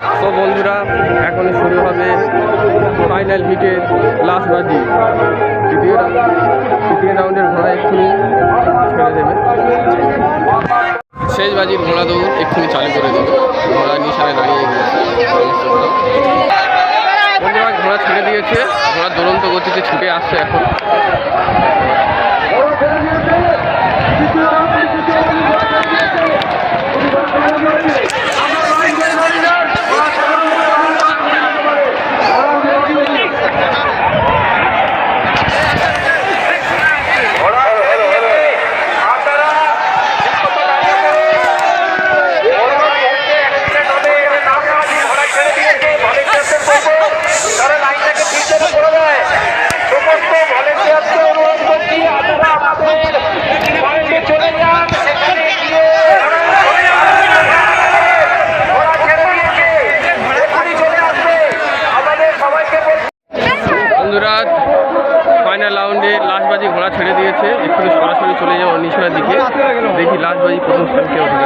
তো বন্ধুরা, এখন শুরু হবে ফাইনাল হিটের লাস্ট বাজি। দ্বিতীয় রাউন্ডের ঘোড়া এক্ষুনি ছেড়ে দেবে। শেষ বাজির ঘোড়া দৌড় এক্ষুনি চালু করে দেবে। ঘোড়া নিশানে দাঁড়িয়ে গিয়েছে। বন্ধুরা, ঘোড়া ছেড়ে দিয়েছে। ঘোড়া দুরন্ত গতিতে ছুটে আসছে এখন। বন্ধুরা, ফাইনাল রাউন্ডে লাস্ট বাজি ঘোড়া ছেড়ে দিয়েছে। এক্ষুনি সরাসরি চলে যাবো নিশানের দিকে। দেখি লাস্ট বাজি প্রথম স্থান কে উঠে।